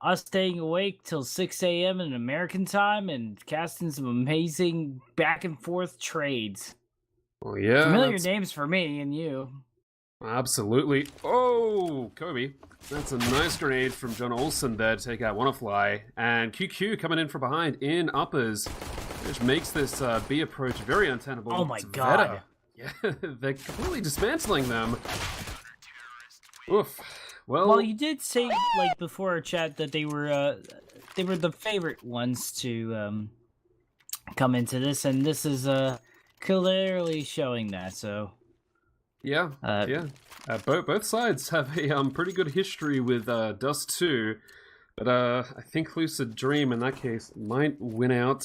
us staying awake till 6 a.m. in American time and casting some amazing back and forth trades. Well, yeah, Familiar that's names for me and you. absolutely. Oh, Kobe. That's a nice grenade from John Olsen there to take out Wannafly. And QQ coming in from behind in uppers, which makes this B approach very untenable. Oh my It's god. Veta. Yeah, they're completely dismantling them. Oof. Well, Well, you did say like before our chat that they were the favorite ones to come into this, and this is clearly showing that. So yeah, uh, yeah. Both sides have a pretty good history with Dust2, but I think Lucid Dream in that case might win out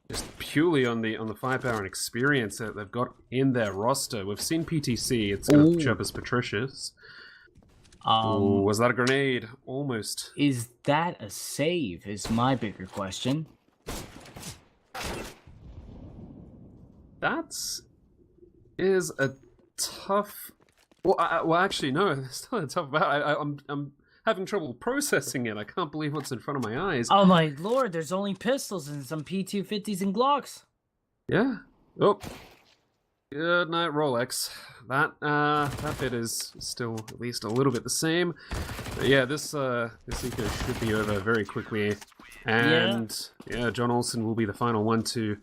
just purely on the firepower and experience that they've got in their roster. We've seen PTC; it's going to show up as Patricius. Ooh, was that a grenade? Almost. is that a save? Is my bigger question. That is a tough. Well, actually, no. It's not a tough about. I'm having trouble processing it. I can't believe what's in front of my eyes. Oh my lord! There's only pistols and some P250s and Glocks. Yeah. Oh. Good night, Rolex. That bit is still at least a little bit the same. But yeah, this eco should be over very quickly, and yeah, John Olsen will be the final one to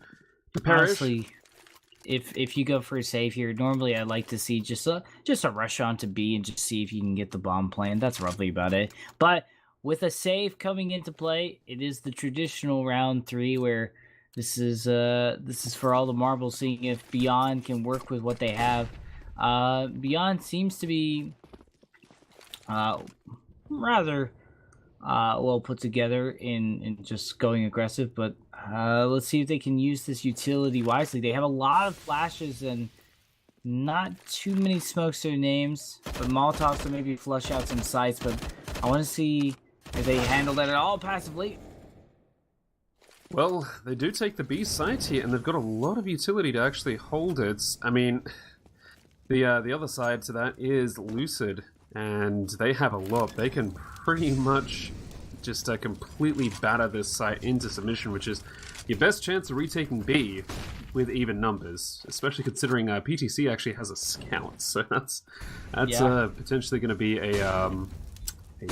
perish. Honestly, if you go for a save here, normally I like to see just a rush on to B and just see if you can get the bomb plan. That's roughly about it. But with a save coming into play, it is the traditional round 3 where this is for all the marbles, seeing if Beyond can work with what they have. Beyond seems to be rather well put together in just going aggressive, but let's see if they can use this utility wisely. They have a lot of flashes and not too many smokes to their names, but Molotovs to maybe flush out some sights, but I want to see if they handle that at all passively. Well, they do take the B site here, and they've got a lot of utility to actually hold it. I mean, the other side to that is Lucid, and they have a lot. They can pretty much just completely batter this site into submission, which is your best chance of retaking B with even numbers, especially considering PTC actually has a scout, so that's potentially going to be a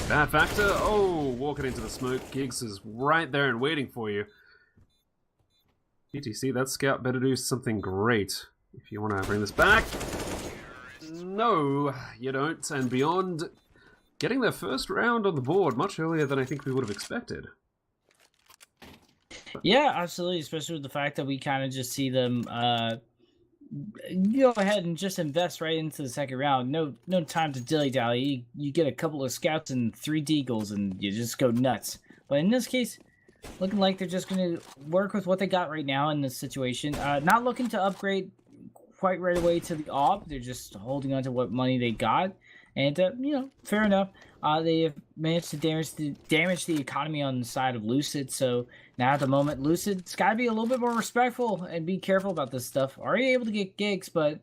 bad factor. Oh, walking into the smoke, Giggs is right there and waiting for you. PTC, that scout better do something great if you want to bring this back. No, you don't. And Beyond getting their first round on the board much earlier than I think we would have expected. Yeah, absolutely, especially with the fact that we kind of just see them go ahead and just invest right into the second round. No time to dilly-dally. You get a couple of scouts and 3 deagles and you just go nuts. But in this case, looking like they're just going to work with what they got right now in this situation. Not looking to upgrade quite right away to the AWP. They're just holding on to what money they got. And, you know, fair enough. They have managed to damage the economy on the side of Lucid. So now at the moment, Lucid's got to be a little bit more respectful and be careful about this stuff. Already able to get gigs, but,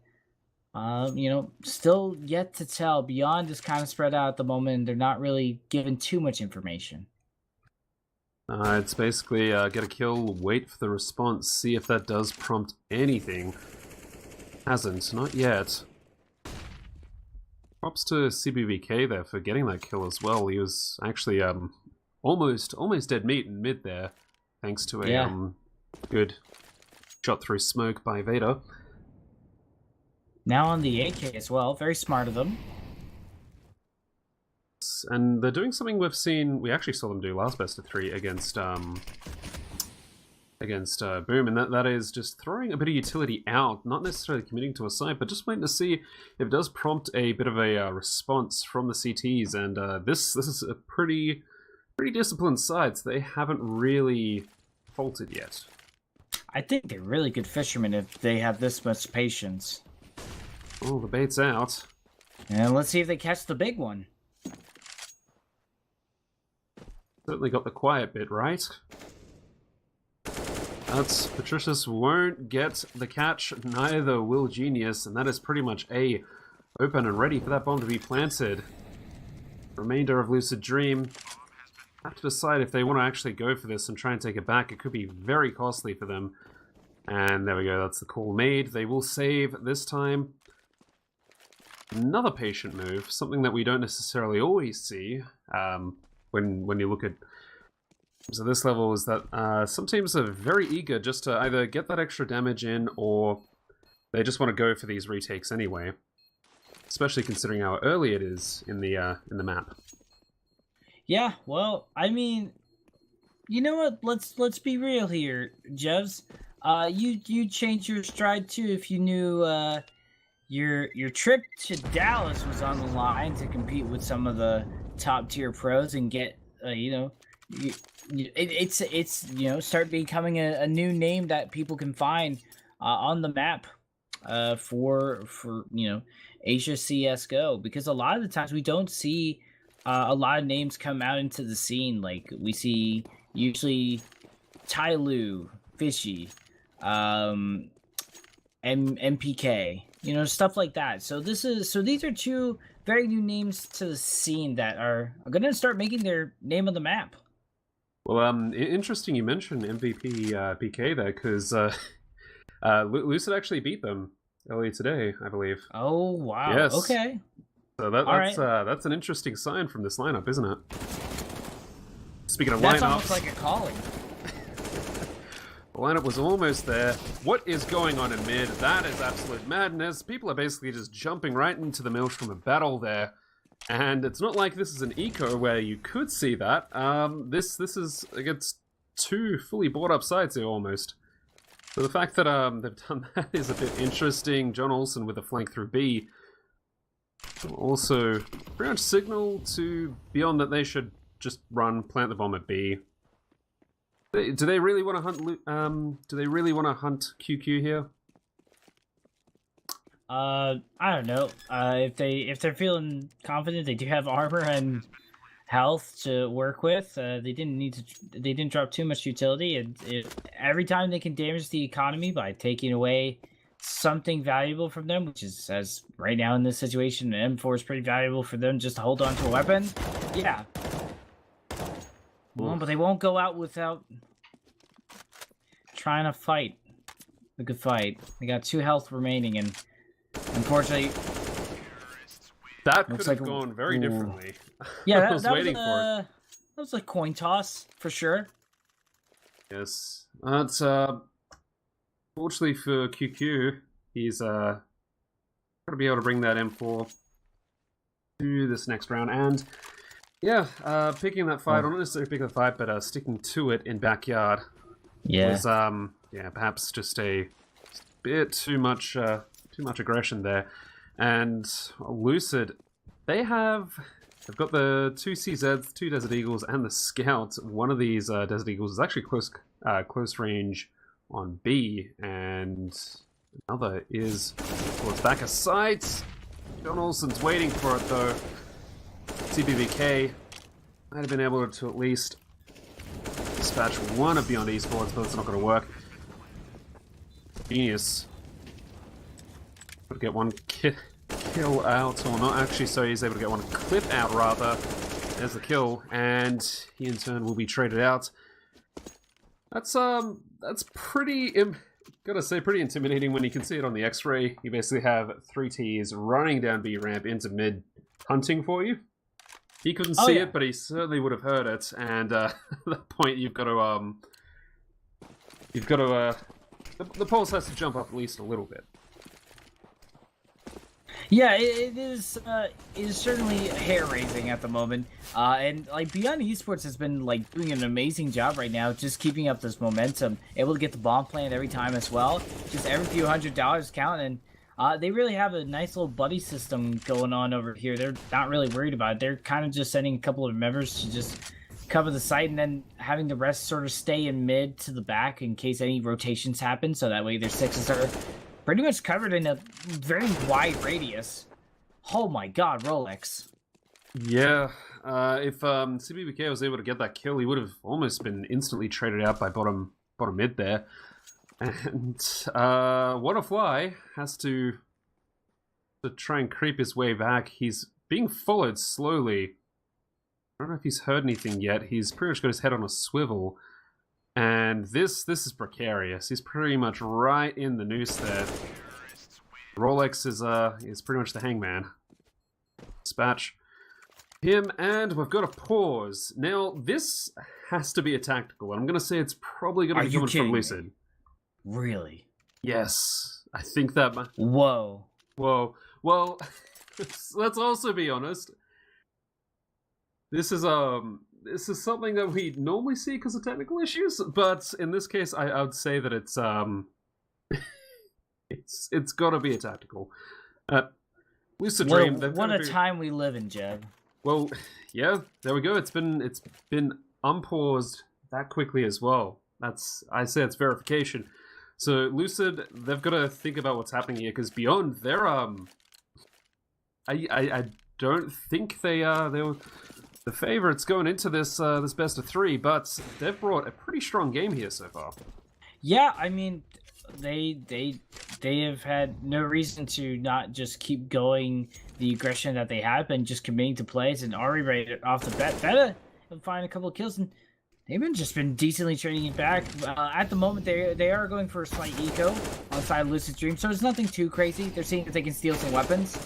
you know, still yet to tell. Beyond is kind of spread out at the moment. They're not really given too much information. It's basically get a kill, wait for the response, see if that does prompt anything. Hasn't, not yet. Props to CBVK there for getting that kill as well. He was actually almost dead meat in mid there, thanks to a good shot through smoke by Vader. Now on the AK as well, very smart of them. And they're doing something we actually saw them do last best of 3 against Boom, and that is just throwing a bit of utility out, not necessarily committing to a site, but just waiting to see if it does prompt a bit of a response from the CTs. And this is a pretty disciplined side, so they haven't really faltered yet. I think they're really good fishermen if they have this much patience. Oh, the bait's out. And let's see if they catch the big one. Certainly got the quiet bit right. That's Patricius won't get the catch, neither will Genius, and that is pretty much A, open and ready for that bomb to be planted. remainder of Lucid Dream have to decide if they want to actually go for this and try and take it back. It could be very costly for them. And there we go, that's the call made. They will save this time. Another patient move, something that we don't necessarily always see when you look at teams at this level, is that some teams are very eager just to either get that extra damage in, or they just want to go for these retakes anyway. Especially considering how early it is in the map. Yeah, well, I mean, you know what? Let's be real here, Jevs. You change your stride too if you knew your trip to Dallas was on the line to compete with some of the top tier pros and get it's start becoming a new name that people can find on the map for Asia CS:GO, because a lot of the times we don't see a lot of names come out into the scene. Like we see usually Tyloo, Fishy, MPK, stuff like that. So these are two very new names to the scene that are going to start making their name on the map. Well, interesting you mentioned MVP PK there, because Lucid actually beat them earlier today, I believe. Oh wow! Yes. Okay. So that's an interesting sign from this lineup, isn't it? Speaking of that's lineups, almost like a calling. The lineup was almost there. What is going on in mid? That is absolute madness. People are basically just jumping right into the Maelstrom of battle there. And it's not like this is an eco where you could see that. This is against two fully bought up sides here almost. So the fact that they've done that is a bit interesting. John Olsen with a flank through B. Also, pretty much signal to Beyond that they should just plant the bomb at B. Do they really want to hunt? Do they really want to hunt QQ here? I don't know. If they're feeling confident, they do have armor and health to work with. They didn't drop too much utility, and every time they can damage the economy by taking away something valuable from them, which is, as right now in this situation, M4 is pretty valuable for them just to hold on to a weapon. Yeah. Well, but they won't go out without trying to fight a good fight. They got 2 health remaining, and unfortunately, that could have gone very differently. Yeah, I was waiting for it. That was a coin toss for sure. Yes, that's fortunately for QQ, he's going to be able to bring that M4 to this next round, and yeah, picking that fight, or not necessarily picking the fight, but sticking to it in backyard. Yeah. Was perhaps just a bit too much aggression there. And Lucid, they've got the 2 CZs, 2 Desert Eagles, and the Scout. One of these Desert Eagles is actually close range on B, and another is towards back of sight. John Olsen's waiting for it though. CBBK might have been able to at least dispatch one of Beyond Esports, but it's not going to work. Genius. Got to get one kill out, or not actually, so he's able to get one clip out rather. There's the kill, and he in turn will be traded out. That's pretty, gotta say, pretty intimidating when you can see it on the X-ray. You basically have 3 Ts running down B ramp into mid, hunting for you. He couldn't see it, but he certainly would have heard it. And at that point, you've got to, the pulse has to jump up at least a little bit. Yeah, it is certainly hair-raising at the moment. And like Beyond Esports has been like doing an amazing job right now, just keeping up this momentum, able to get the bomb plant every time as well. Just every few $100 count, and they really have a nice little buddy system going on over here. They're not really worried about it. They're kind of just sending a couple of members to just cover the site, and then having the rest sort of stay in mid to the back in case any rotations happen, so that way their 6s are pretty much covered in a very wide radius. Oh my god, Rolex. Yeah, if CBBK was able to get that kill, he would have almost been instantly traded out by bottom mid there. And Wannafly has to try and creep his way back. He's being followed slowly don't know if he's heard anything yet. He's pretty much got his head on a swivel. And this is precarious. He's pretty much right in the noose there. Rolex is pretty much the hangman. Dispatch him, and we've got a pause. Now, this has to be a tactical, and I'm going to say it's probably going to be coming from Lucid. Really? Yes. I think that... Whoa. Whoa. Well, let's also be honest. This is something that we normally see because of technical issues, but in this case, I would say that it's it's got to be a tactical. Lucid Dream. What a time we live in, Jeb. Well, yeah, there we go. It's been unpaused that quickly as well. I say it's verification. So Lucid, they've got to think about what's happening here because Beyond, they're I don't think they were the favorites going into this this best of 3, but they've brought a pretty strong game here so far. Yeah, I mean, they have had no reason to not just keep going the aggression that they have been, just committing to plays and already right off the bat. Beta have find a couple of kills, and they've been decently trading it back. At the moment, they are going for a slight eco on the side of Lucid Dream, so it's nothing too crazy. They're seeing if they can steal some weapons.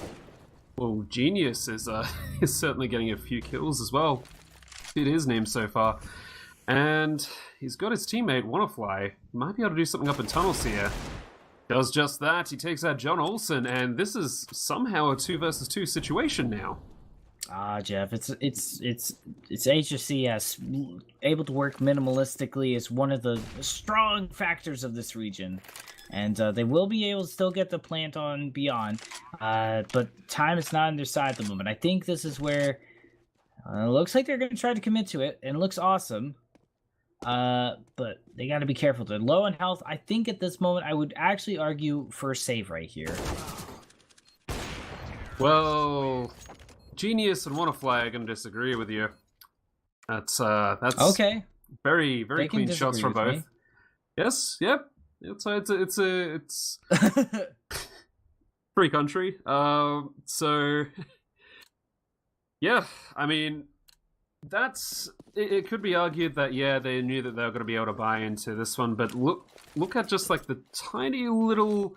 Well, Genius is certainly getting a few kills as well. It is named so far. And he's got his teammate, Wannafly. Might be able to do something up in tunnels here. Does just that. He takes out John Olsen, and this is somehow a 2 versus 2 situation now. Jeff, it's HFC able to work minimalistically is one of the strong factors of this region. And they will be able to still get the plant on Beyond, but time is not on their side at the moment. I think this is where it looks like they're going to try to commit to it, and it looks awesome. But they got to be careful. They're low on health. I think at this moment I would actually argue for a save right here. Well, Genius and Wannafly are going to disagree with you. That's okay. Very clean shots from both. Yes, yep. It's free country. So yeah, I mean, it could be argued that yeah, they knew that they were going to be able to buy into this one, but look at just like the tiny little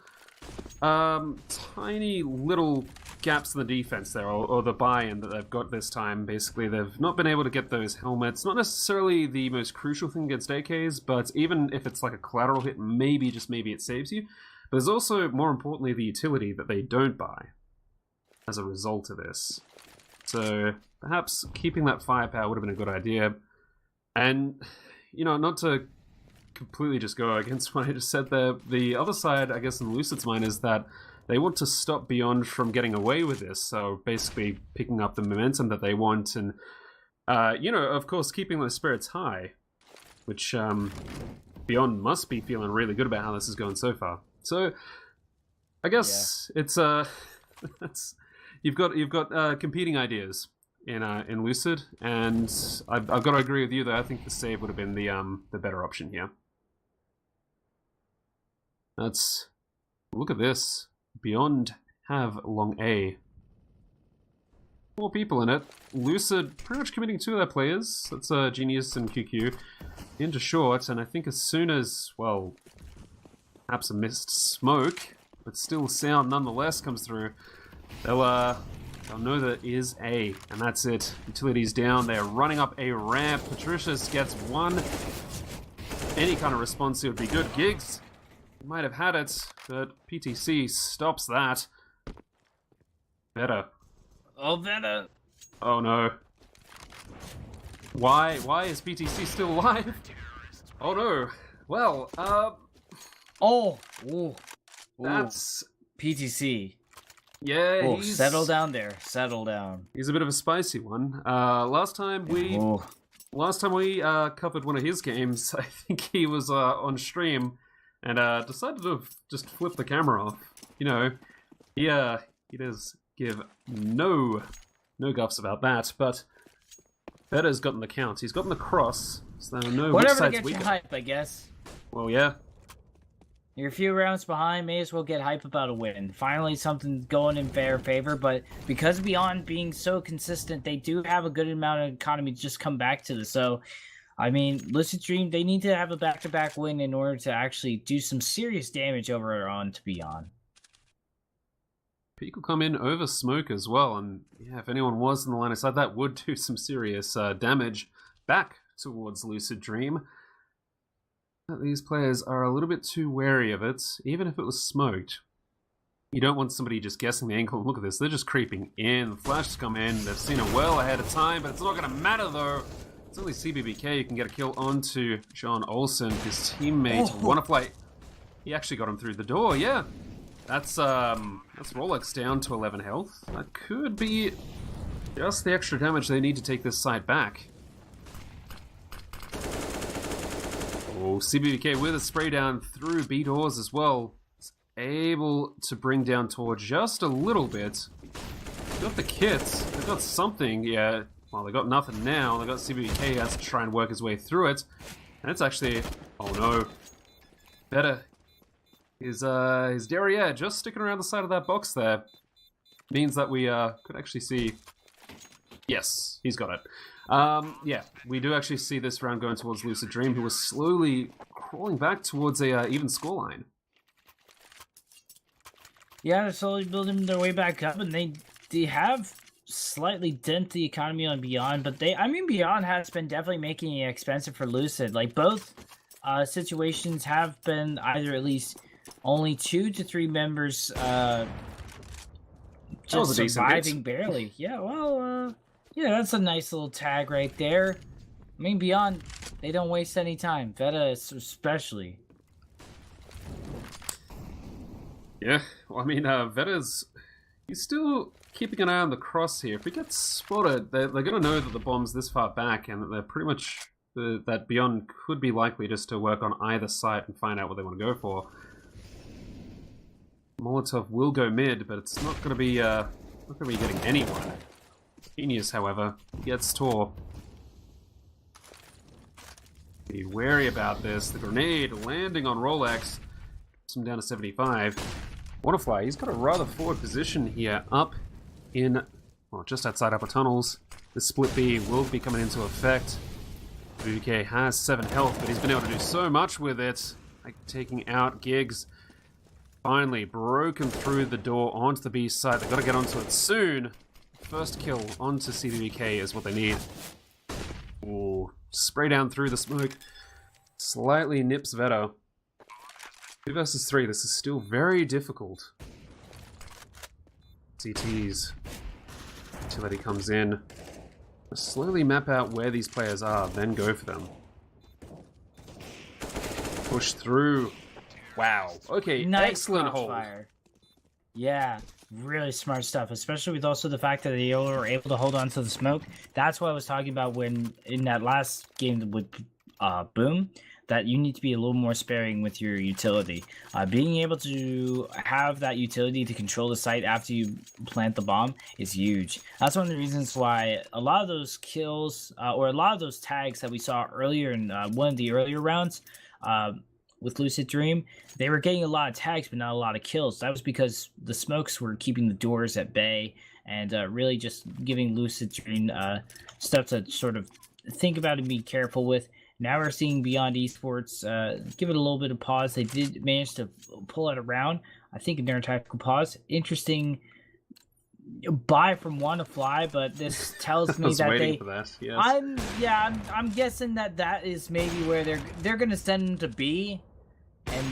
gaps in the defense there, or the buy-in that they've got this time. Basically, they've not been able to get those helmets. Not necessarily the most crucial thing against AKs, but even if it's like a collateral hit, maybe it saves you. But there's also, more importantly, the utility that they don't buy as a result of this. So perhaps keeping that firepower would have been a good idea. And, you know, not to completely just go against what I just said there, the other side, I guess, in Lucid's mind is that they want to stop Beyond from getting away with this, so basically picking up the momentum that they want and, you know, of course, keeping their spirits high, which Beyond must be feeling really good about how this is going so far. So, I guess it's you've got competing ideas in Lucid, and I've got to agree with you that I think the save would have been the better option here. Look at this. Beyond have long A. 4 people in it. Lucid pretty much committing 2 of their players. That's Genius and QQ into short, and I think as soon as, well, perhaps a missed smoke, but still sound nonetheless comes through, they'll know that it is A, and that's it. Utilities down, they're running up a ramp. Patricius gets 1. Any kind of response here would be good. Gigs might have had it, but PTC stops that. Better. Oh, better. Oh no. Why is PTC still alive? Oh no. Well, Ooh. That's PTC. Yeah, oh, settle down there. Settle down. He's a bit of a spicy one. Last time we covered one of his games, I think he was on stream and decided to just flip the camera off. You know, he does give no guffs about that, but Better's gotten the count. He's gotten the cross, so they know which side's weaker. Whatever to get you hype, I guess. Well, yeah. You're a few rounds behind, may as well get hype about a win. Finally, something going in their favor, but because Beyond being so consistent, they do have a good amount of economy to just come back to this. So, I mean, Lucid Dream, they need to have a back-to-back win in order to actually do some serious damage over on to Beyond. Peak will come in over smoke as well, and yeah, if anyone was in the line of sight, that would do some serious damage back towards Lucid Dream. These players are a little bit too wary of it, even if it was smoked. You don't want somebody just guessing the angle. Look at this, they're just creeping in. The flashes come in, they've seen it well ahead of time, but it's not going to matter though. It's only CBBK who can get a kill onto John Olsen, his teammate. Qualifier, he actually got him through the door, yeah. That's Rolex down to 11 health. That could be just the extra damage they need to take this side back. Oh, CBBK with a spray down through B doors as well. Is able to bring down Tor just a little bit. They've got the kits. They've got something, yeah. Well, they got nothing now. They got CBBK has to try and work his way through it. And it's actually, oh no. Better. His derriere just sticking around the side of that box there. Means that we could actually see. Yes, he's got it. Yeah, we do actually see this round going towards Lucid Dream, who was slowly crawling back towards a even scoreline. Yeah, they're slowly building their way back up, and they have slightly dent the economy on Beyond, but I mean, Beyond has been definitely making it expensive for Lucid. Like, both situations have been either at least only 2 to 3 members just surviving barely. Yeah, well, yeah, that's a nice little tag right there. I mean, Beyond, they don't waste any time. Veta especially. Yeah, well, I mean, he's still keeping an eye on the cross here. If he gets spotted, they're going to know that the bomb's this far back, and that they're pretty much, that Beyond could be likely just to work on either side and find out what they want to go for. Molotov will go mid, but it's not going to be getting anyone. Genius, however, gets Tor. Be wary about this. The grenade landing on Rolex. Puts him down to 75. Qualifier, he's got a rather forward position here, up in, well, just outside upper tunnels. The split B will be coming into effect. BK has 7 health, but he's been able to do so much with it. Like taking out Giggs. Finally broken through the door onto the B side. They've got to get onto it soon. First kill onto CBBK is what they need. Ooh, spray down through the smoke. Slightly nips Veta. 2 versus 3, this is still very difficult. CTs. Utility comes in. Slowly map out where these players are, then go for them. Push through. Wow. Okay, nice excellent hold. Fire. Yeah, really smart stuff, especially with also the fact that they were able to hold on to the smoke. That's what I was talking about when in that last game with Boom, that you need to be a little more sparing with your utility. Being able to have that utility to control the site after you plant the bomb is huge. That's one of the reasons why a lot of those kills, or a lot of those tags that we saw earlier in one of the earlier rounds, with Lucid Dream, they were getting a lot of tags but not a lot of kills. That was because the smokes were keeping the doors at bay and really just giving Lucid Dream stuff to sort of think about and be careful with. Now we're seeing Beyond Esports give it a little bit of pause. They did manage to pull it around, I think, in their tactical pause. Interesting buy from Qualifier, but this tells me that they. For that, yes. I'm guessing that is maybe where they're gonna send them to B, and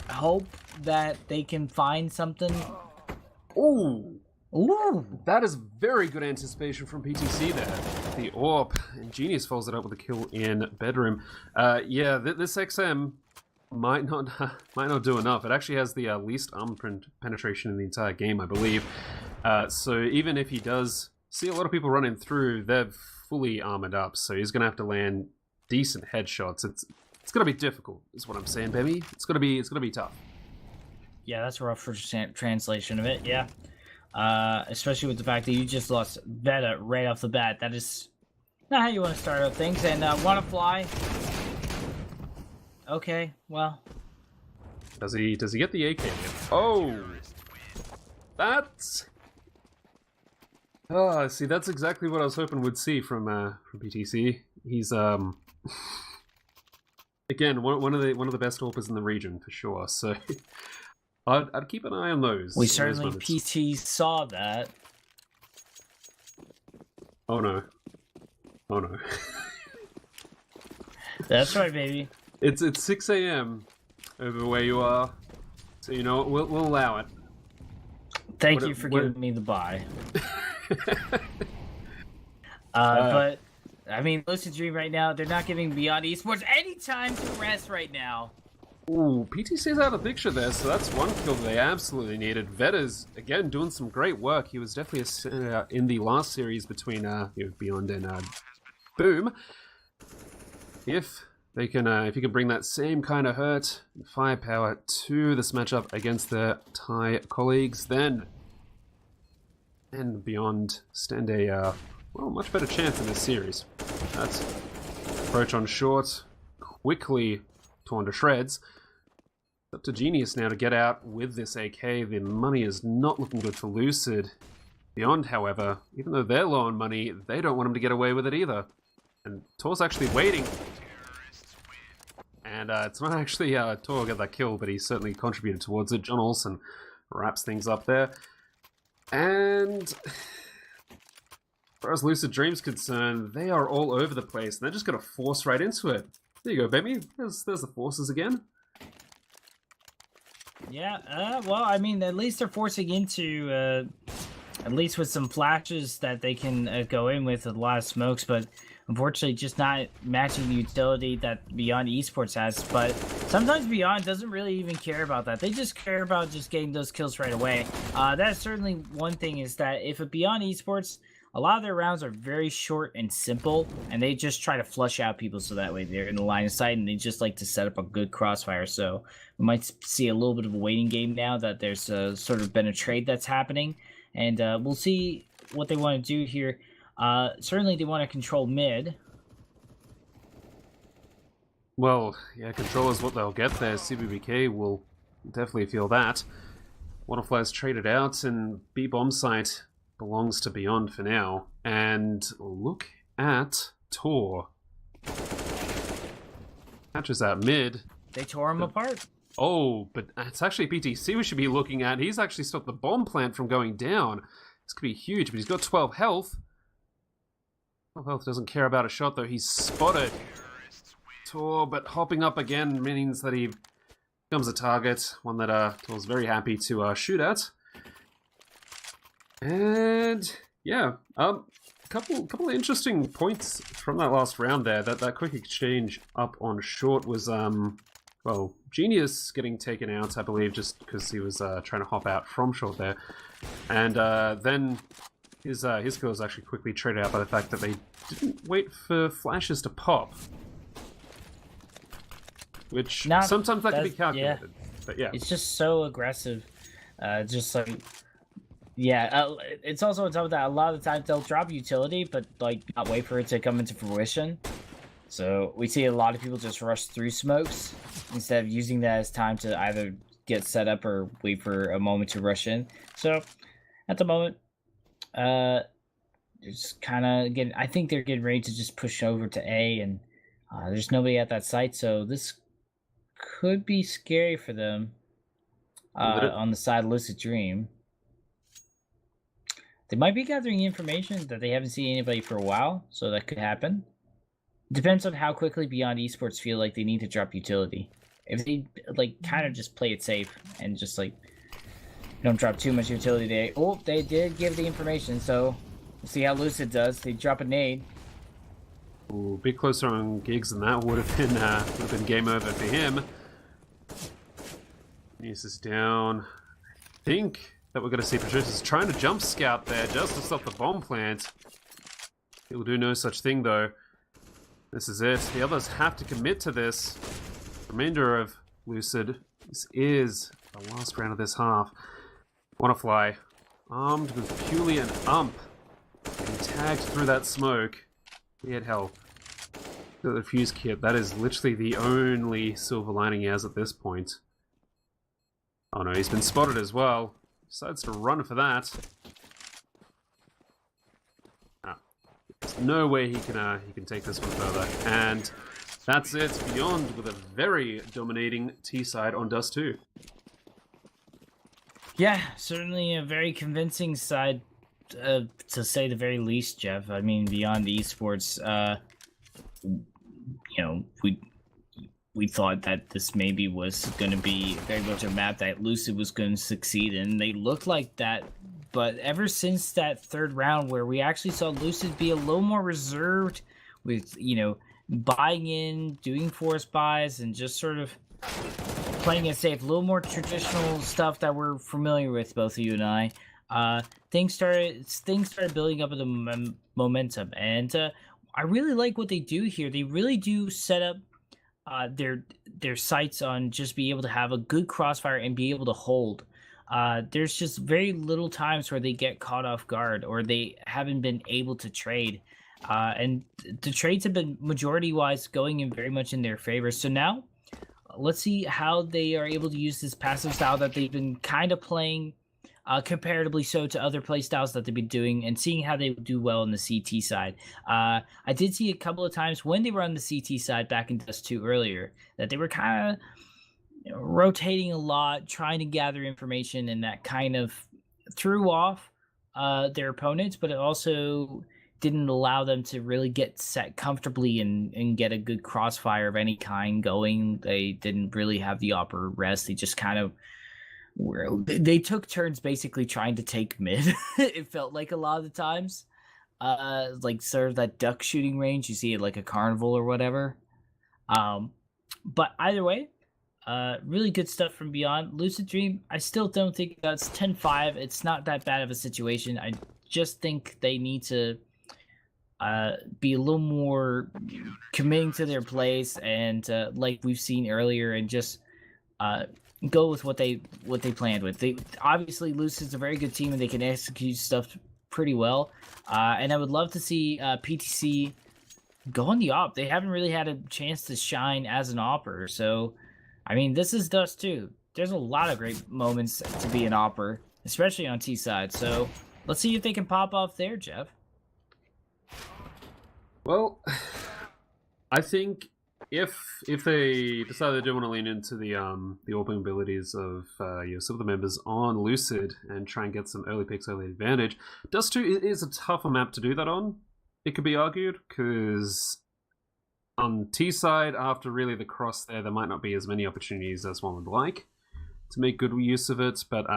hope that they can find something. Ooh. Ooh. That is very good anticipation from PTC there. The AWP, and Genius follows it up with a kill in Bedroom. Yeah, this XM might not do enough. It actually has the least armor penetration in the entire game, I believe. So even if he does see a lot of people running through, they're fully armored up. So he's gonna have to land decent headshots. It's gonna be difficult, is what I'm saying, baby. It's gonna be tough. Yeah, that's a rough translation of it. Yeah. Especially with the fact that you just lost Veta right off the bat. That is not how you want to start out things. And Qualifier. Okay, well, Does he get the AK? Oh! That's... Oh, see, that's exactly what I was hoping we'd see from PTC. He's, again, one of the best AWPers in the region, for sure, so... I'd keep an eye on those. We certainly PT saw that. Oh no. Oh no. That's right, baby. It's 6 a.m. over where you are, so you know we'll allow it. Thank you for giving me the bye. But I mean, Lucid Dream right now, they're not giving Beyond Esports any time to rest right now. Ooh, PTC's out of the picture there, so that's one kill they absolutely needed. Veda's, again, doing some great work. He was definitely in the last series between Beyond and Boom. If you can bring that same kind of hurt and firepower to this matchup against their Thai colleagues, then and Beyond stand a much better chance in this series. That's approach on short, quickly torn to shreds. It's up to Genius now to get out with this AK. The money is not looking good for Lucid. Beyond, however, even though they're low on money, they don't want him to get away with it either. And Tor's actually waiting. And it's not actually Tor get that kill, but he certainly contributed towards it. John Olsen wraps things up there. And as far as Lucid Dream's concerned, they are all over the place, and they're just going to force right into it. There you go, baby. There's the forces again. Yeah, well, I mean, at least they're forcing into, at least with some flashes that they can go in with a lot of smokes, but unfortunately just not matching the utility that Beyond Esports has. But sometimes Beyond doesn't really even care about that. They just care about just getting those kills right away. That's certainly one thing, is that if a Beyond Esports, a lot of their rounds are very short and simple, and they just try to flush out people so that way they're in the line of sight, and they just like to set up a good crossfire. So we might see a little bit of a waiting game now that there's sort of been a trade that's happening, and we'll see what they want to do here. Certainly they want to control mid. Well, yeah, control is what they'll get there. CBBK will definitely feel that. Waterfly's traded out, and B-bomb site belongs to Beyond for now. And look at Tor. Catches out mid. They tore him apart. Oh, but it's actually PTC we should be looking at. He's actually stopped the bomb plant from going down. This could be huge, but he's got 12 health. 12 health doesn't care about a shot, though. He's spotted Tor, but hopping up again means that he becomes a target, one that Tor's very happy to shoot at. And yeah, couple of interesting points from that last round there. That quick exchange up on short was well, Genius getting taken out, I believe, just because he was trying to hop out from short there, and then his kill was actually quickly traded out by the fact that they didn't wait for flashes to pop, which sometimes that can be calculated. Yeah. But yeah, it's just so aggressive, just like. Yeah, it's also on top of that, a lot of the times they'll drop utility, but like not wait for it to come into fruition. So we see a lot of people just rush through smokes instead of using that as time to either get set up or wait for a moment to rush in. So at the moment, just kind of getting. I think they're getting ready to just push over to A, and there's nobody at that site, so this could be scary for them on the side of Lucid Dream. They might be gathering information that they haven't seen anybody for a while, so that could happen. Depends on how quickly Beyond Esports feel like they need to drop utility. If they like kind of just play it safe and just like don't drop too much utility, they did give the information, so we'll see how Lucid does. They drop a nade. Ooh, a bit closer on gigs than that would have been game over for him. News is down. I think that we're going to see Patricia's trying to jump scout there just to stop the bomb plant. He will do no such thing, though. This is it. The others have to commit to this. Remainder of Lucid. This is the last round of this half. Wanna armed with purely an ump, and tagged through that smoke. He had hell. The fuse kit. That is literally the only silver lining he has at this point. Oh no, he's been spotted as well. Decides to run for that. There's no way he can take this one further. And that's it. Beyond with a very dominating T side on Dust2. Yeah, certainly a very convincing side, to say the very least, Jeff. I mean, beyond esports, you know, we thought that this maybe was going to be very much a map that Lucid was going to succeed in. They looked like that, but ever since that third round where we actually saw Lucid be a little more reserved with, you know, buying in, doing force buys, and just sort of playing it safe, a little more traditional stuff that we're familiar with, both of you and I. Things started building up the momentum, and I really like what they do here. They really do set up their sights on just be able to have a good crossfire and be able to hold. There's just very little times where they get caught off guard or they haven't been able to trade. And the trades have been majority-wise going in very much in their favor. So now, let's see how they are able to use this passive style that they've been kind of playing comparatively so to other play styles that they've been doing, and seeing how they do well on the CT side. I did see a couple of times when they were on the CT side back in Dust2 earlier that they were kind of, you know, rotating a lot, trying to gather information, and that kind of threw off their opponents, but it also didn't allow them to really get set comfortably and get a good crossfire of any kind going. They didn't really have the upper rest. They just kind of they took turns basically trying to take mid. It felt like a lot of the times. Like sort of that duck shooting range you see at like a carnival or whatever. But either way, really good stuff from Beyond. Lucid Dream, I still don't think that's 10-5. It's not that bad of a situation. I just think they need to be a little more committing to their plays, and like we've seen earlier, and just go with what they planned with. They obviously, Lucid's a very good team and they can execute stuff pretty well. And I would love to see PTC go on the op. They haven't really had a chance to shine as an opper. So, I mean, this is Dust2. There's a lot of great moments to be an opper, especially on T side. So let's see if they can pop off there, Jeff. Well, I think if they decide they do want to lean into the opening abilities of some of the members on Lucid and try and get some early picks, early advantage, Dust2 is a tougher map to do that on. It could be argued, because on T side, after really the cross there might not be as many opportunities as one would like to make good use of it. But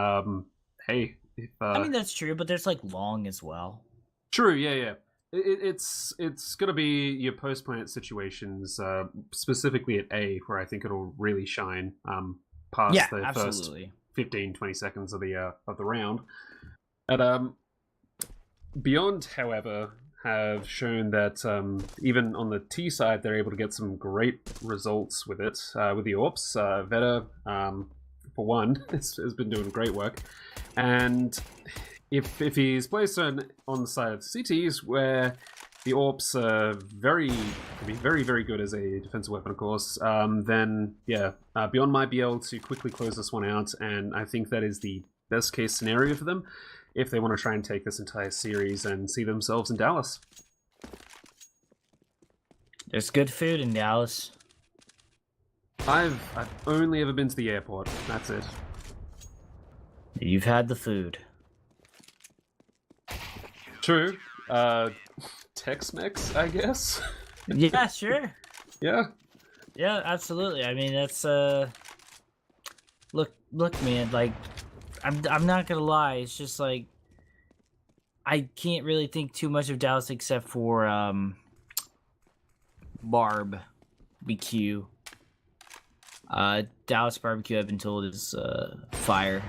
hey, if I mean, that's true, but there's like long as well. True, yeah. It's gonna be your post plant situations, specifically at A, where I think it'll really shine. Past the absolutely. first 15-20 seconds of the round. And Beyond, however, have shown that even on the T side, they're able to get some great results with it. With the AWPs, Veta, for one, has been doing great work, and if he's placed on the side of the CTs, where the AWPs can be very, very good as a defensive weapon, of course, then yeah, Beyond might be able to quickly close this one out, and I think that is the best case scenario for them if they want to try and take this entire series and see themselves in Dallas. There's good food in Dallas. I've only ever been to the airport. That's it. You've had the food. True. Tex-Mex, I guess. Yeah, sure. Yeah. Yeah, absolutely. I mean, that's look, man. Like, I'm not gonna lie. It's just like I can't really think too much of Dallas except for BQ. Dallas barbecue, I've been told, is fire.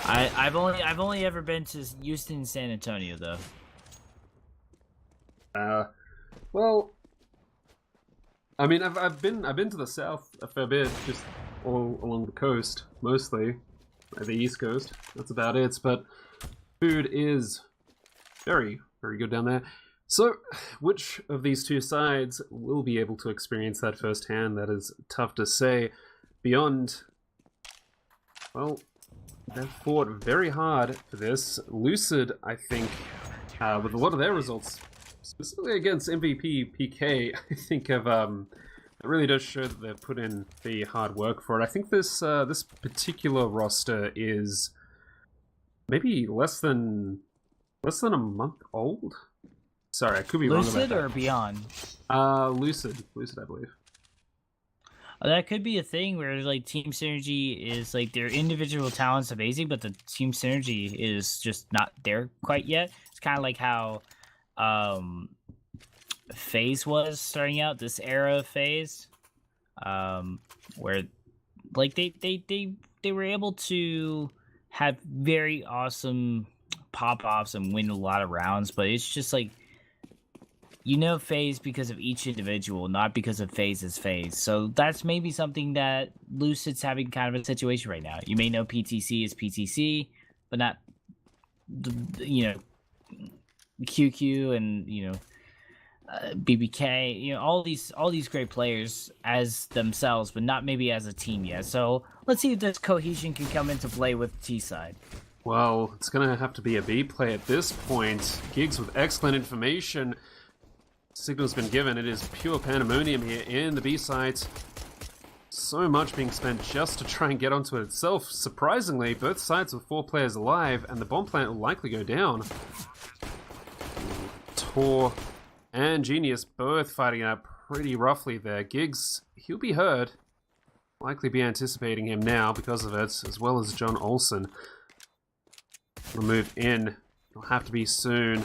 I've only ever been to Houston and San Antonio though. Well, I mean, I've been to the south a fair bit, just all along the coast, mostly the East Coast. That's about it. But food is very, very good down there. So, which of these two sides will be able to experience that firsthand? That is tough to say. Beyond, well, they've fought very hard for this. Lucid, I think, with a lot of their results, specifically against MVP PK, I think it really does show that they've put in the hard work for it. I think this this particular roster is maybe less than a month old. Sorry, I could be wrong about that. Lucid or Beyond? Lucid, I believe. That could be a thing where like team synergy is like their individual talents amazing, but the team synergy is just not there quite yet. It's kind of like how FaZe was starting out, this era of FaZe, where like they were able to have very awesome pop-offs and win a lot of rounds, but it's just like, you know, FaZe because of each individual, not because of FaZe's FaZe. So that's maybe something that Lucid's having kind of a situation right now. You may know PTC is PTC, but not, you know, QQ and, you know, BBK, you know, all these great players as themselves, but not maybe as a team yet. So let's see if this cohesion can come into play with T-side. Well, it's going to have to be a B play at this point. Gigs with excellent information. Signal's been given. It is pure pandemonium here in the B site. So much being spent just to try and get onto it itself. Surprisingly, both sides with 4 players alive, and the bomb plant will likely go down. Tor and Genius both fighting it out pretty roughly there. Gigs, he'll be heard. Likely be anticipating him now because of it, as well as John Olsen. We'll move in. It'll have to be soon.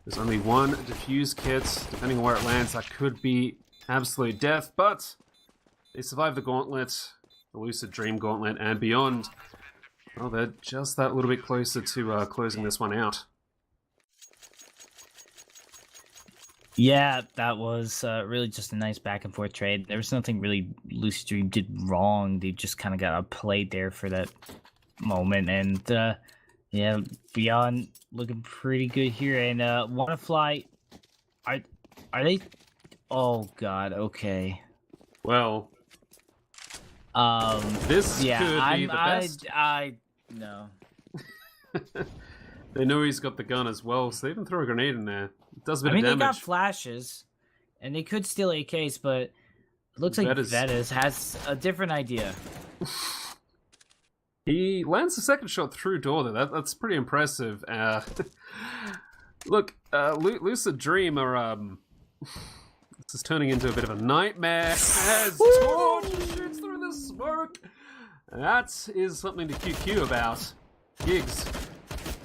There's only one defuse kit. Depending on where it lands, that could be absolute death, but they survive the gauntlet, the Lucid Dream Gauntlet, and beyond. Well, they're just that little bit closer to closing this one out. Yeah, that was really just a nice back and forth trade. There was nothing really Lucid Dream did wrong. They just kind of got outplayed there for that moment, and yeah, Beyond looking pretty good here. And Wanna Fly, are they? Oh God, okay. Well, this could be the best. No. They know he's got the gun as well, so they even throw a grenade in there. It does a bit of They damage. got flashes, and they could steal AKs, but it looks like Vedas has a different idea. He lands the second shot through door, though. That's pretty impressive. Look, Lucid Dream are, this is turning into a bit of a nightmare as Torch shoots through the smoke. That is something to QQ about. Gigs,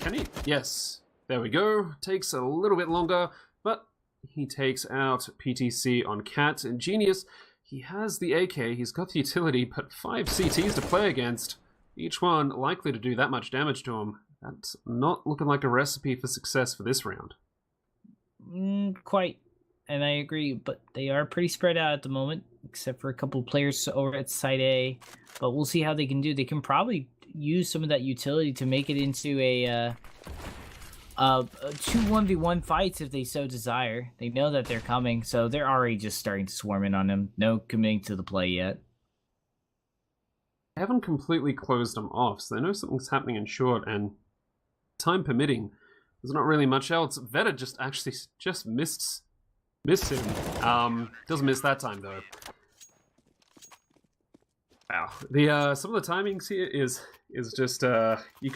can he? Yes. There we go. Takes a little bit longer, but he takes out PTC on Cat. And Genius, he has the AK, he's got the utility, but 5 CTs to play against. Each one likely to do that much damage to him. That's not looking like a recipe for success for this round. Quite, and I agree, but they are pretty spread out at the moment, except for a couple of players over at Site A. But we'll see how they can do. They can probably use some of that utility to make it into a 2 1v1 fights if they so desire. They know that they're coming, so they're already just starting to swarm in on him. No committing to the play yet. They haven't completely closed them off, so they know something's happening in short, and time permitting, there's not really much else. Veta just missed him. Doesn't miss that time though. Wow. The some of the timings here is just you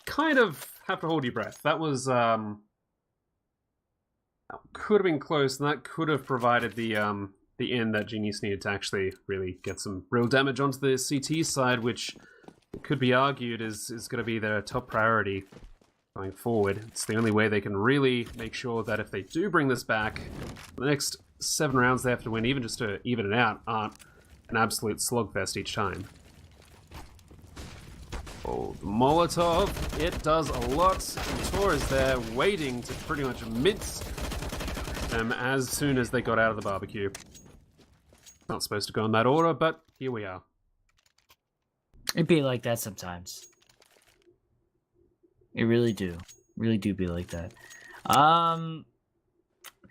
kind of have to hold your breath. That was that could have been close, and that could have provided the end that Genius needed to actually really get some real damage onto the CT side, which it could be argued is going to be their top priority going forward. It's the only way they can really make sure that if they do bring this back, the next 7 rounds they have to win, even just to even it out, aren't an absolute slugfest each time. Oh, the Molotov, it does a lot. And Tor is there waiting to pretty much mince them as soon as they got out of the barbecue. Not supposed to go in that order, but here we are. It'd be like that sometimes. It really do. Really do be like that.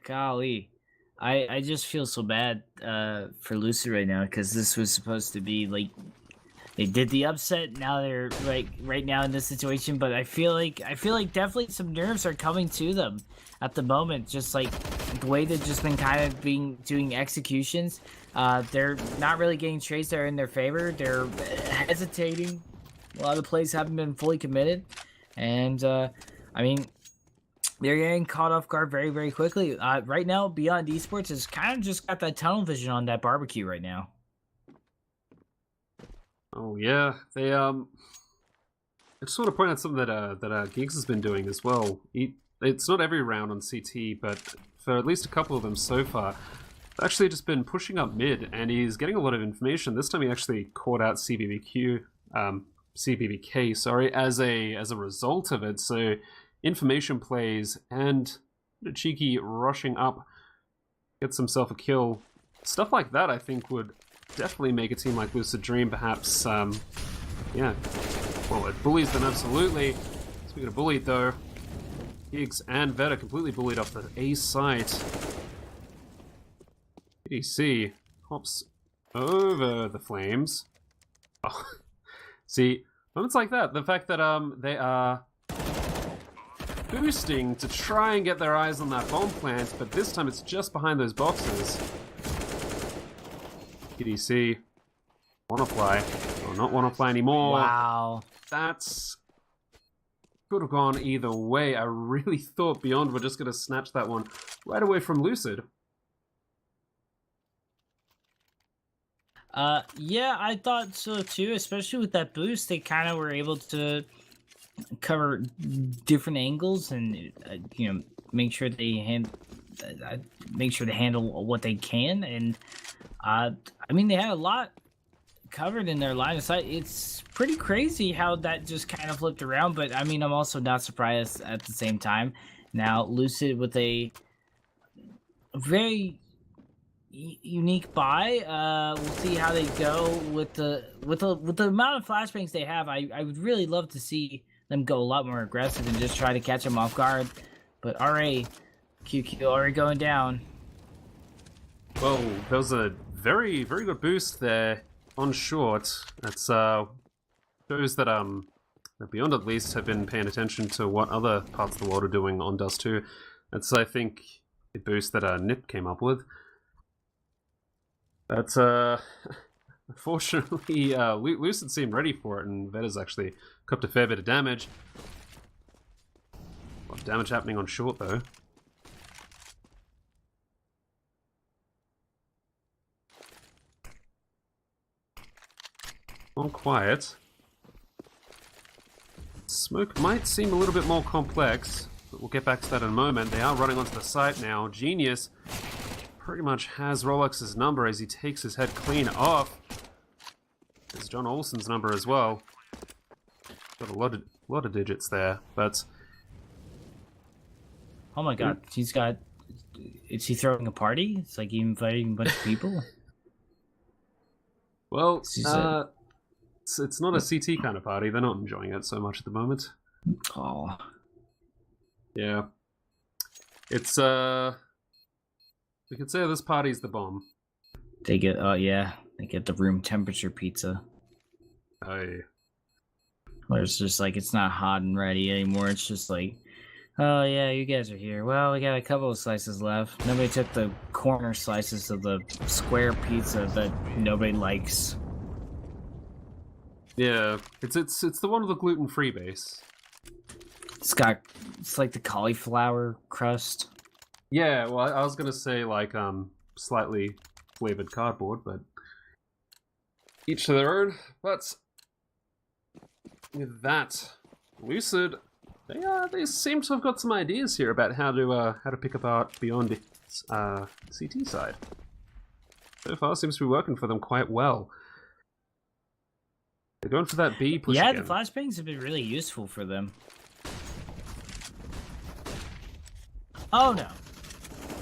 Golly. I just feel so bad for Lucid right now because this was supposed to be like they did the upset. Now they're like right now in this situation, but I feel like definitely some nerves are coming to them at the moment. Just like the way they've just been kind of doing executions. They're not really getting trades that are in their favor. They're hesitating. A lot of the plays haven't been fully committed, and I mean they're getting caught off guard very, very quickly. Right now, Beyond Esports has kind of just got that tunnel vision on that barbecue right now. Oh yeah, they I just want to point out something that Gigs has been doing as well. It's not every round on CT, but for at least a couple of them so far, actually just been pushing up mid, and he's getting a lot of information. This time he actually caught out CBBK, sorry, as a result of it. So information plays and a cheeky rushing up, gets himself a kill. Stuff like that, I think, would definitely make a team like Lucid Dream perhaps, yeah. Well, it bullies them absolutely. Speaking of bullied, though, Giggs and Veta completely bullied off the A site. KdTV hops over the flames. Oh, see, moments like that, the fact that they are boosting to try and get their eyes on that bomb plant, but this time it's just behind those boxes. KdTV wanna fly, or not wanna fly anymore. Wow. That's could have gone either way. I really thought Beyond were just gonna snatch that one right away from Lucid. Yeah, I thought so too, especially with that boost. They kind of were able to cover different angles and, you know, make sure they handle what they can. And, I mean, they had a lot covered in their line of sight. It's pretty crazy how that just kind of flipped around, but I mean, I'm also not surprised at the same time. Now, Lucid with a very unique buy. We'll see how they go with the amount of flashbangs they have. I would really love to see them go a lot more aggressive and just try to catch them off guard. But RA, QQ already going down. Well, there was a very, very good boost there on short. That's shows that that Beyond at least have been paying attention to what other parts of the world are doing on Dust2. That's, I think, the boost that Nip came up with. But unfortunately, Lucid seemed ready for it, and Veta's actually copped a fair bit of damage. A lot of damage happening on short, though. All quiet. Smoke might seem a little bit more complex, but we'll get back to that in a moment. They are running onto the site now. Genius pretty much has Rolex's number as he takes his head clean off. There's John Olsen's number as well. Got a lot of digits there, but oh my god, he's got. Is he throwing a party? It's like he inviting a bunch of people. Well, it's not a CT kind of party. They're not enjoying it so much at the moment. Oh, yeah. It's we could say this party's the bomb. they get. Oh yeah, they get the room temperature pizza. Aye. Where it's just like it's not hot and ready anymore. It's just like, oh yeah, you guys are here. Well, we got a couple of slices left. Nobody took the corner slices of the square pizza that nobody likes. Yeah, it's the one with the gluten-free base. It's like the cauliflower crust. Yeah, well, I was gonna say like slightly flavored cardboard, but each to their own. But with that, Lucid, they seem to have got some ideas here about how to pick apart Beyond its CT side. So far, seems to be working for them quite well. They're going for that B push Yeah, again. the flashbangs have been really useful for them. Oh no.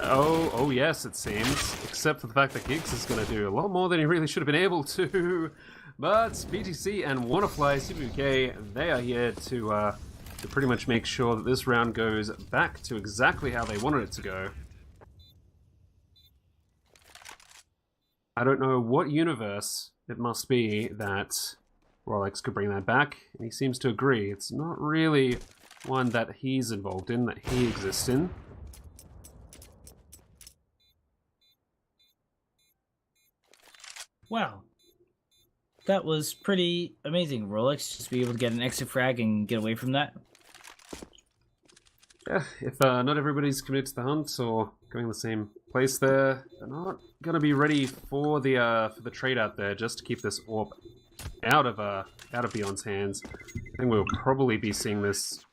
Oh yes, it seems. Except for the fact that Giggs is going to do a lot more than he really should have been able to. But BTC and Wanderfly CBK, they are here to pretty much make sure that this round goes back to exactly how they wanted it to go. I don't know what universe it must be that Rolex could bring that back, and he seems to agree. It's not really one that he's involved in, that he exists in. Wow. That was pretty amazing, Rolex. Just be able to get an exit frag and get away from that. Yeah, if not everybody's committed to the hunt or going the same place there, they're not gonna be ready for the trade out there just to keep this orb out of Beyond's hands. I think we'll probably be seeing this.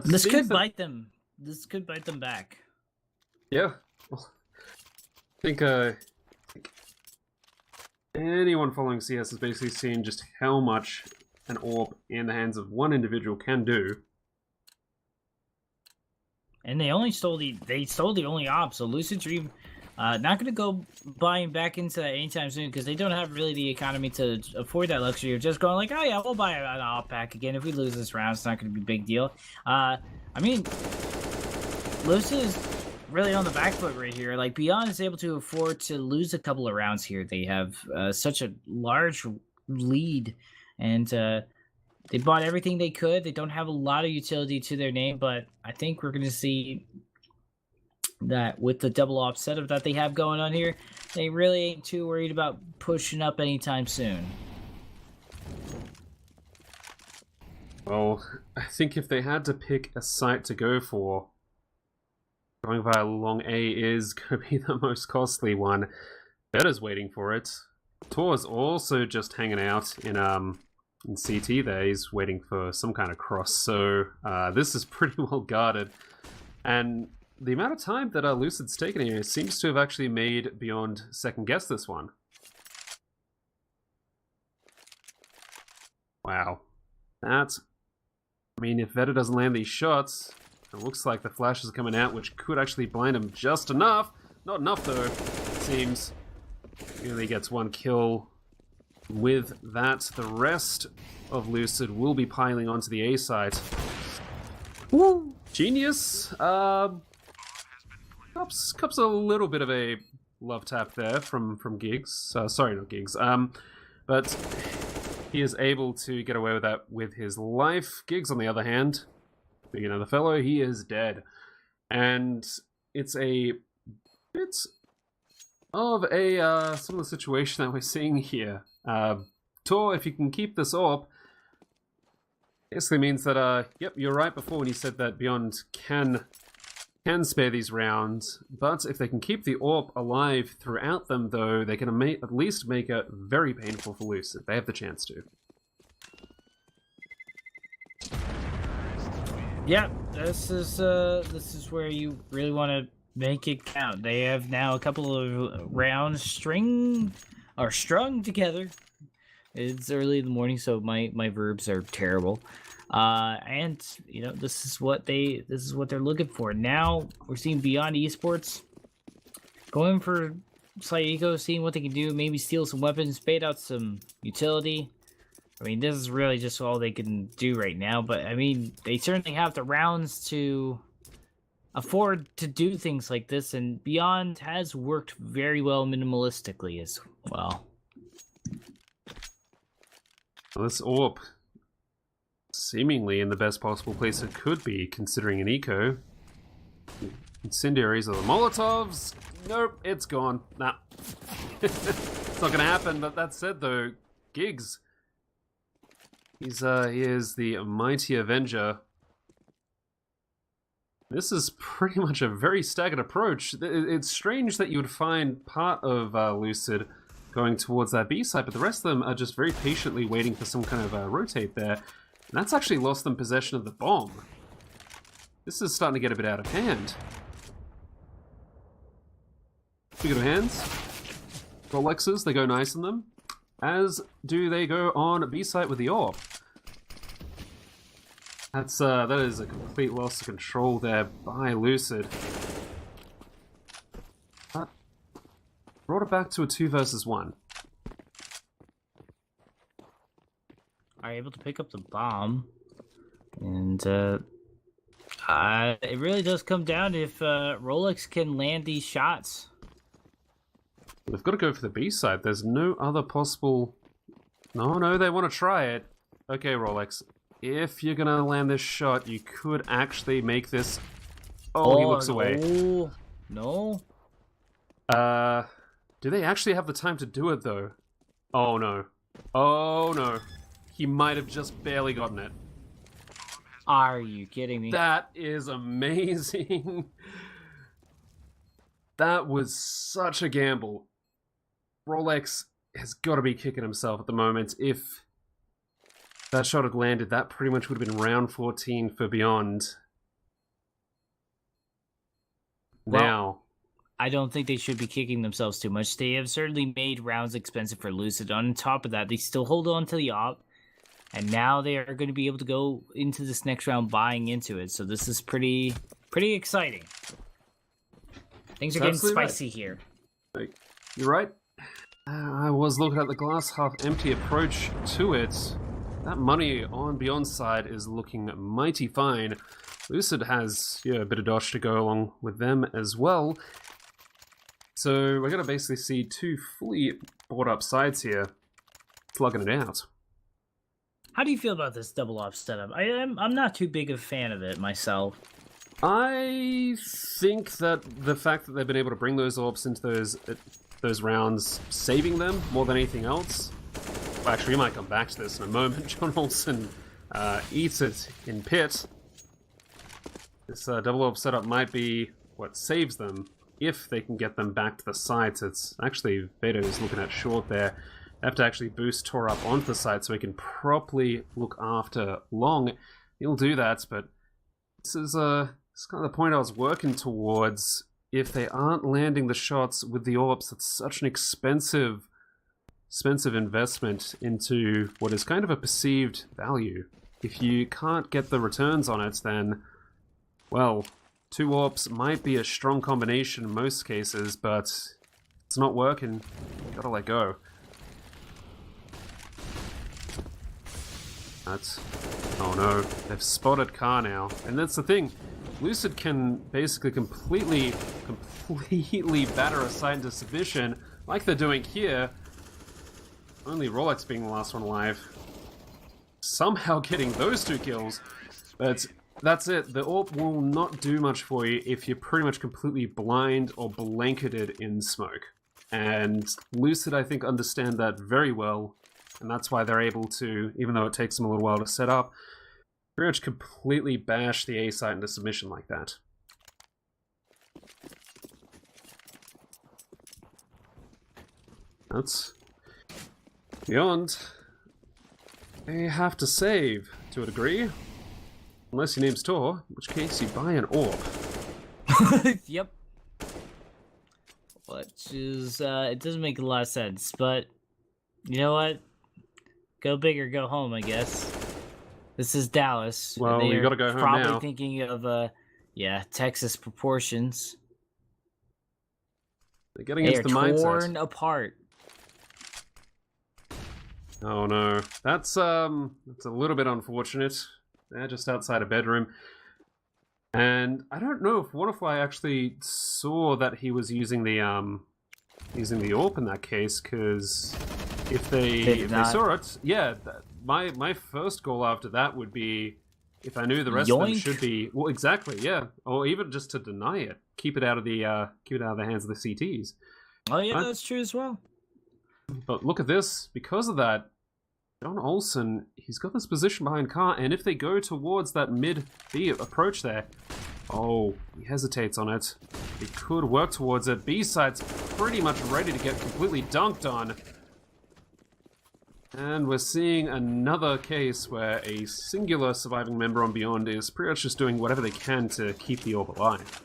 This could bite them. This could bite them back. Yeah, well, I think anyone following CS has basically seen just how much an orb in the hands of one individual can do. And they only stole the only op, so Lucid Dream not going to go buying back into that anytime soon because they don't have really the economy to afford that luxury of just going like, oh yeah, we'll buy an op pack again. If we lose this round, it's not going to be a big deal. I mean, Lucid is really on the back foot right here. Like, Beyond is able to afford to lose a couple of rounds here. They have such a large lead, and they bought everything they could. They don't have a lot of utility to their name, but I think we're going to see that with the double op setup that they have going on here, they really ain't too worried about pushing up anytime soon. Well, I think if they had to pick a site to go for, going via long A is going to be the most costly one. Better's waiting for it. Tor's also just hanging out in CT there. He's waiting for some kind of cross. So this is pretty well guarded. And the amount of time that Lucid's taken here seems to have actually made Beyond second guess this one. Wow. That's... I mean, if Vetter doesn't land these shots, it looks like the flashes are coming out, which could actually blind him just enough. Not enough, though, it seems. He only gets one kill. With that, the rest of Lucid will be piling onto the A side. Woo! Genius! Cups a little bit of a love tap there from Giggs. Sorry, not Giggs. But he is able to get away with that with his life. Giggs, on the other hand, being another fellow, he is dead. And it's a bit of a similar situation that we're seeing here. Tor, if you can keep this orb, basically means that, yep, you're right before when you said that Beyond can spare these rounds, but if they can keep the orb alive throughout them, though, they can at least make it very painful for Lucid. They have the chance to. Yeah, this is where you really want to make it count. They have now a couple of rounds strung together. It's early in the morning, so my verbs are terrible. And you know, this is what they're looking for. Now we're seeing Beyond Esports going for slight eco, seeing what they can do, maybe steal some weapons, bait out some utility. I mean, this is really just all they can do right now, but I mean, they certainly have the rounds to afford to do things like this, and Beyond has worked very well minimalistically as well. Well, this orb, seemingly in the best possible place it could be, considering an eco. Incendiaries or the Molotovs? Nope, it's gone. Nah. It's not gonna happen, but that said though, Giggs, he is the mighty Avenger. This is pretty much a very staggered approach. It's strange that you would find part of Lucid going towards that B side, but the rest of them are just very patiently waiting for some kind of rotate there. And that's actually lost them possession of the bomb. This is starting to get a bit out of hand. Speaking of hands, Rolexes, they go nice on them, as do they go on B side with the orb. That is a complete loss of control there by Lucid. Brought it back to a 2 versus 1. Are able to pick up the bomb, and it really does come down if Rolex can land these shots. They've got to go for the B side. There's no other possible... No, they want to try it. Okay, Rolex. If you're going to land this shot, you could actually make this... Oh, he looks away. No. Do they actually have the time to do it, though? Oh, no. Oh, no. He might have just barely gotten it. Are you kidding me? That is amazing. That was such a gamble. Rolex has got to be kicking himself at the moment. If that shot had landed, that pretty much would have been round 14 for Beyond. Well, now, I don't think they should be kicking themselves too much. They have certainly made rounds expensive for Lucid. On top of that, they still hold on to the op, and now they are going to be able to go into this next round buying into it. So this is pretty exciting. Things are getting spicy here. You're right. I was looking at the glass half empty approach to it. That money on Beyond's side is looking mighty fine. Lucid has a bit of dodge to go along with them as well. So we're going to basically see two fully bought up sides here, slugging it out. How do you feel about this double op setup? I'm not too big a fan of it myself. I think that the fact that they've been able to bring those orbs into those rounds, saving them more than anything else. Well, actually, we might come back to this in a moment. John Olsen eats it in pit. This double orb setup might be what saves them if they can get them back to the sides. It's actually Vado is looking at short there. They have to actually boost Tor up onto the side so he can properly look after Long. He'll do that, but this is kind of the point I was working towards. If they aren't landing the shots with the orbs, it's such an expensive investment into what is kind of a perceived value. If you can't get the returns on it, then, well, 2 orbs might be a strong combination in most cases, but it's not working. You gotta let go. Oh no, they've spotted Car now. And that's the thing. Lucid can basically completely batter a side into submission, like they're doing here. Only Rolex being the last one alive. Somehow getting those 2 kills. But that's it. The AWP will not do much for you if you're pretty much completely blind or blanketed in smoke. And Lucid, I think, understand that very well. And that's why they're able to, even though it takes them a little while to set up, pretty much completely bash the A site into submission like that. That's Beyond. They have to save to a degree. Unless your name's Tor, in which case you buy an orb. Yep. Which is, it doesn't make a lot of sense, but you know what? Go big or go home, I guess. This is Dallas. Well, you gotta go home now. Probably thinking of, Texas proportions. They're getting into the mindset. Torn apart. Oh no, that's a little bit unfortunate. They're just outside a bedroom, and I don't know if Qualifier actually saw that he was using the AWP in that case, because if they saw it, yeah, my first goal after that would be if I knew the rest of them should be exactly, yeah, or even just to deny it, keep it out of the hands of the CTs. Oh yeah, that's true as well. But look at this, because of that, John Olsen, he's got this position behind Car, and if they go towards that mid-B approach there, oh, he hesitates on it. He could work towards it. B-side's pretty much ready to get completely dunked on. And we're seeing another case where a singular surviving member on Beyond is pretty much just doing whatever they can to keep the orb alive.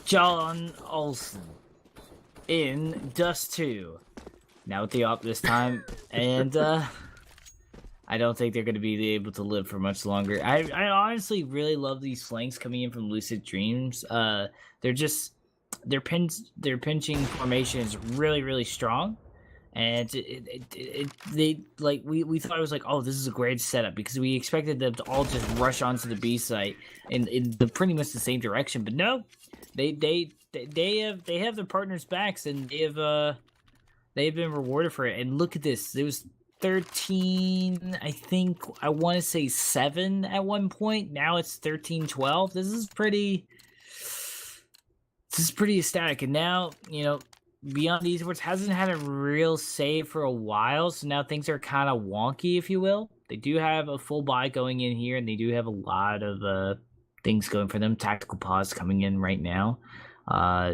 John Olsen in Dust2. Now with the op this time, and I don't think they're going to be able to live for much longer. I honestly really love these flanks coming in from Lucid Dreams. Their pinching formation is really strong, And we thought it was like, oh, this is a great setup because we expected them to all just rush onto the B site in the pretty much the same direction, but no, they have their partners' backs, and they've been rewarded for it. And look at this, there was 13, I think, I want to say 7 at one point. Now it's 13-12. This is pretty ecstatic. And now, you know, Beyond Esports hasn't had a real save for a while, so now things are kind of wonky, if you will. They do have a full buy going in here, and they do have a lot of things going for them. Tactical pause coming in right now.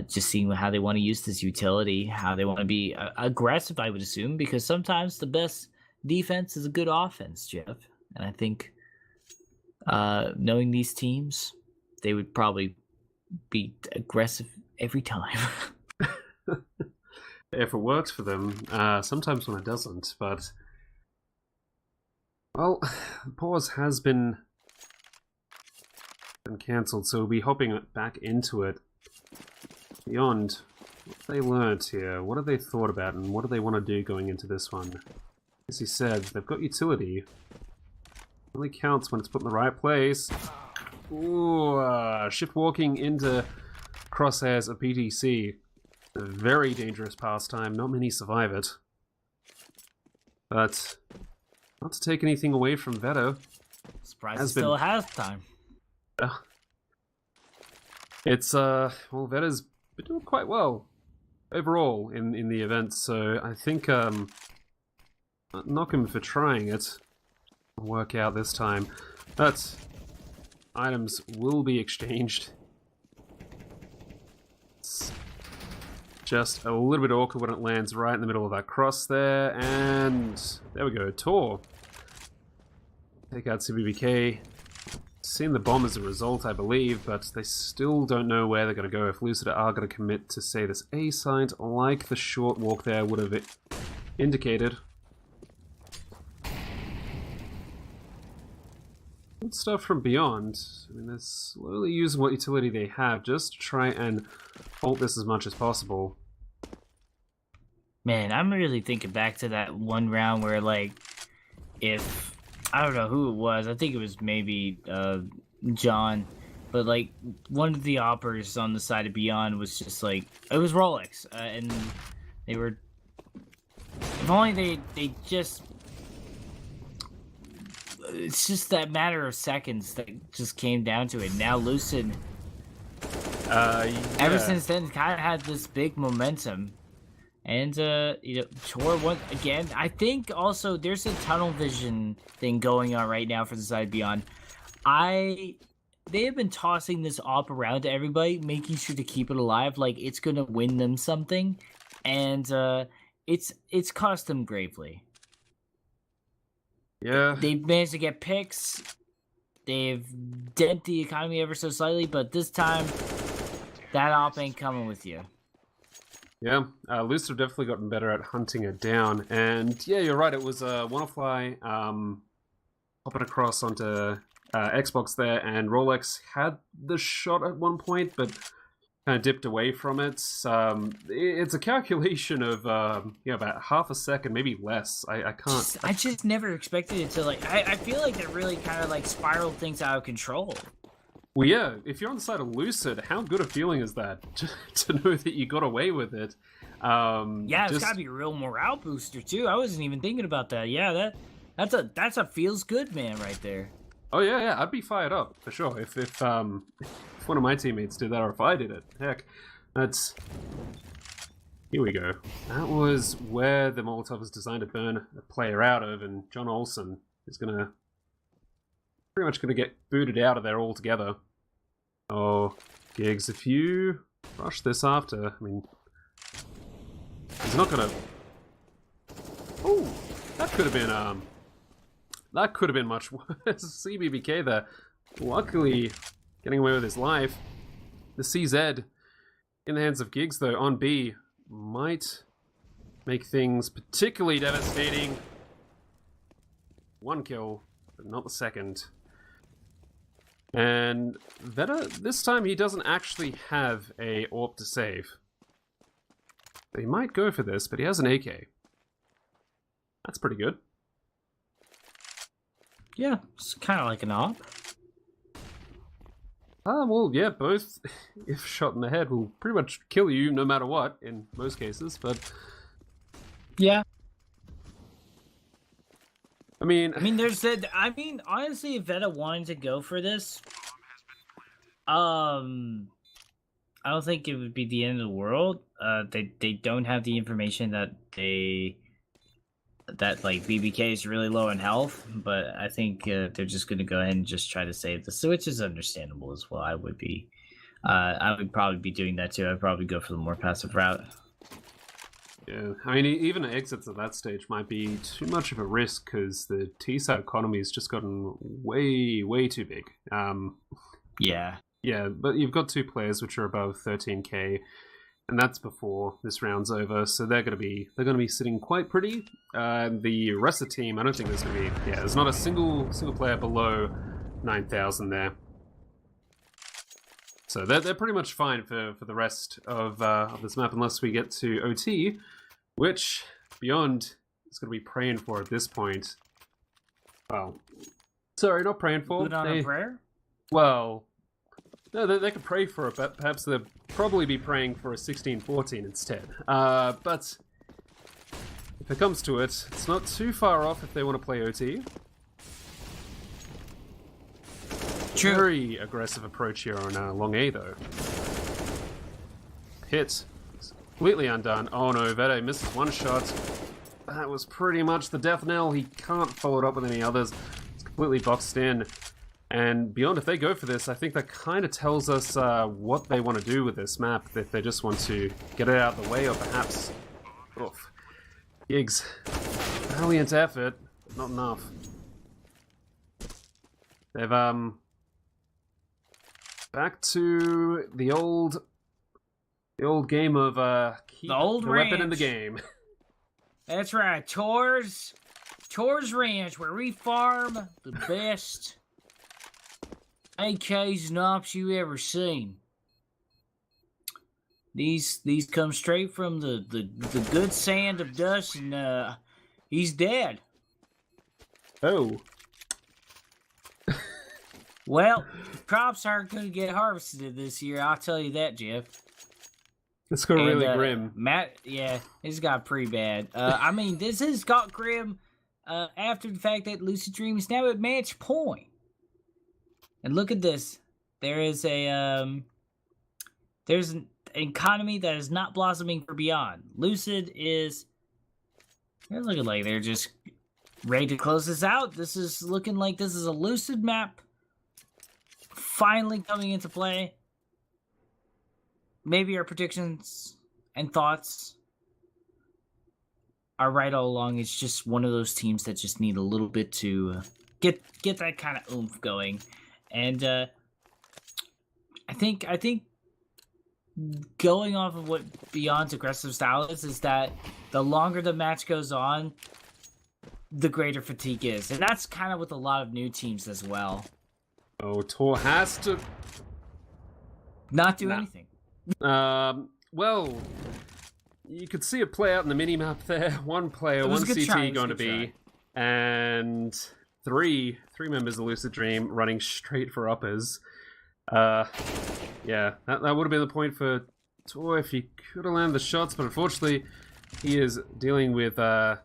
Just seeing how they want to use this utility, how they want to be aggressive, I would assume, because sometimes the best defense is a good offense, Jeff. And I think knowing these teams, they would probably be aggressive every time. If it works for them, sometimes when it doesn't, but... Well, pause has been cancelled, so we'll be hopping back into it. Beyond, what have they learnt here? What have they thought about, and what do they want to do going into this one? As he said, they've got utility. It only counts when it's put in the right place. Ooh, shift walking into crosshairs of PTC. A very dangerous pastime, not many survive it. But, not to take anything away from Veto. Surprised it's still halftime. It's, well, Veto's been doing quite well overall in the event, so I think, knock him for trying it. Work out this time. But, items will be exchanged. It's just a little bit awkward when it lands right in the middle of that cross there, and there we go, Tor. Take out CBBK. Seen the bomb as a result, I believe, but they still don't know where they're going to go. If Lucid are going to commit to, say, this A site, like the short walk there would have indicated. Good stuff from Beyond. I mean, they're slowly using what utility they have just to try and halt this as much as possible. Man, I'm really thinking back to that one round where, like, if... I don't know who it was. I think it was maybe John. But, like, one of the operators on the side of Beyond was just, like... It was Rolex. And they were... If only they just... It's just that matter of seconds that just came down to it. Now Lucid... Yeah. Ever since then, kind of had this big momentum. And, you know, Tor once again, I think also there's a tunnel vision thing going on right now for the side Beyond. They have been tossing this op around to everybody, making sure to keep it alive, like it's gonna win them something. And, it's cost them gravely. Yeah. They've managed to get picks. They've dented the economy ever so slightly, but this time, that op ain't coming with you. Yeah, Lucid have definitely gotten better at hunting it down, and yeah, you're right, it was Wannafly hopping across onto Xbox there, and Rolex had the shot at one point, but kind of dipped away from it. It's a calculation of you know, about half a second, maybe less. I can't... I just never expected it to, like... I feel like it really kind of, like, spiraled things out of control. Well, yeah, if you're on the side of Lucid, how good a feeling is that to know that you got away with it? Yeah, it's gotta be a real morale booster too. I wasn't even thinking about that. Yeah, that's a feels good man right there. Oh yeah, I'd be fired up for sure if one of my teammates did that, or if I did it. Heck, that's... Here we go. That was where the Molotov was designed to burn a player out of, and John Olsen is gonna... pretty much gonna get booted out of there altogether. Oh, Gigs, if you rush this after, I mean, he's not gonna... Oh, that could have been much worse. CBBK there, luckily getting away with his life. The CZ in the hands of Gigs though on B might make things particularly devastating. One kill, but not the second. And Veta, this time he doesn't actually have a AWP to save. He might go for this, but he has an AK. That's pretty good. Yeah, it's kind of like an op. Well, yeah, both, if shot in the head, will pretty much kill you no matter what, in most cases, but... Yeah. I mean, there's that. I mean, honestly, if Veta wanted to go for this, I don't think it would be the end of the world. They don't have the information that like BBK is really low in health, but I think they're just gonna go ahead and just try to save this, which is understandable as well. I would probably be doing that too. I'd probably go for the more passive route. yeah, I mean, even exits at that stage might be too much of a risk because the T-side economy has just gotten way, way too big. Yeah. Yeah, but you've got 2 players which are above 13k, and that's before this round's over. So they're going to be sitting quite pretty. The rest of the team, I don't think there's going to be. Yeah, there's not a single player below 9,000 there. So they're pretty much fine for the rest of this map, unless we get to OT, which Beyond is going to be praying for at this point. Well, sorry, not praying for. Put on a prayer? Well, no, they could pray for it, but perhaps they'll probably be praying for a 16-14 instead. But if it comes to it, it's not too far off if they want to play OT. True. Very aggressive approach here on long A, though. Hit. Completely undone. Oh no, Vete misses one shot. That was pretty much the death knell. He can't follow it up with any others. It's completely boxed in. And Beyond, if they go for this, I think that kind of tells us what they want to do with this map. If they just want to get it out of the way, or perhaps... Oof. Gigs. Valiant effort, but not enough. They've, back to the old game of keep the weapon in the game. That's right, Tor's Ranch, where we farm the best AKs and ops you ever seen. These come straight from the good sand of Dust, and he's dead. Oh. Well, crops aren't going to get harvested this year, I'll tell you that, Jeff. It's got really grim. Matt, yeah, it's got pretty bad. I mean, this has got grim after the fact that Lucid Dream is now at match point. And look at this. There is there's an economy that is not blossoming for Beyond. Lucid is, they're looking like they're just ready to close this out. This is looking like this is a Lucid map finally coming into play. Maybe our predictions and thoughts are right all along. It's just one of those teams that just need a little bit to get that kind of oomph going. And I think going off of what Beyond's aggressive style is that the longer the match goes on, the greater fatigue is. And that's kind of with a lot of new teams as well. Oh, Tor has to not do anything. Well, you could see it play out in the mini-map there. One player, one CT going to be, and three members of Lucid Dream running straight for uppers. Yeah, that would have been the point for Tor if he could have landed the shots, but unfortunately, he is dealing with a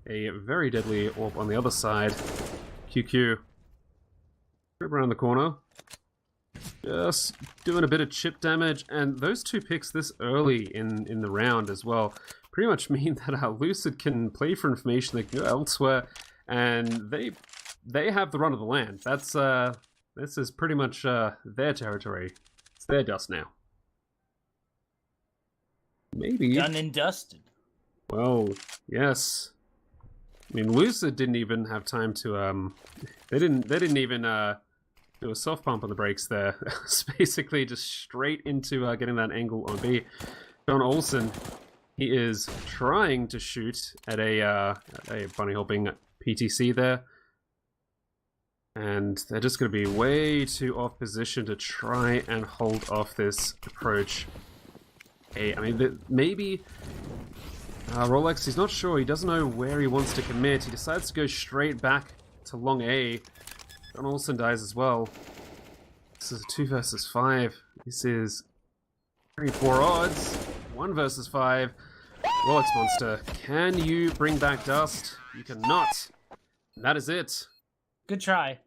very deadly AWP on the other side. QQ. Around the corner. Just doing a bit of chip damage, and those 2 picks this early in the round as well pretty much mean that Lucid can play for information, they can go elsewhere, and they have the run of the land. That's this is pretty much their territory. It's their dust now. Maybe done and dusted. Well, yes. I mean, Lucid didn't even have time to they didn't even do a soft pump on the brakes there. It's basically just straight into getting that angle on B. John Olsen, he is trying to shoot at a bunny hopping PTC there. And they're just going to be way too off position to try and hold off this approach. I mean, maybe Rolex, he's not sure. He doesn't know where he wants to commit. He decides to go straight back to long A. John Olsen dies as well. This is a 2 versus 5. This is very poor odds. 1 versus 5. Rolex Monster, can you bring back Dust? You cannot. And that is it. Good try.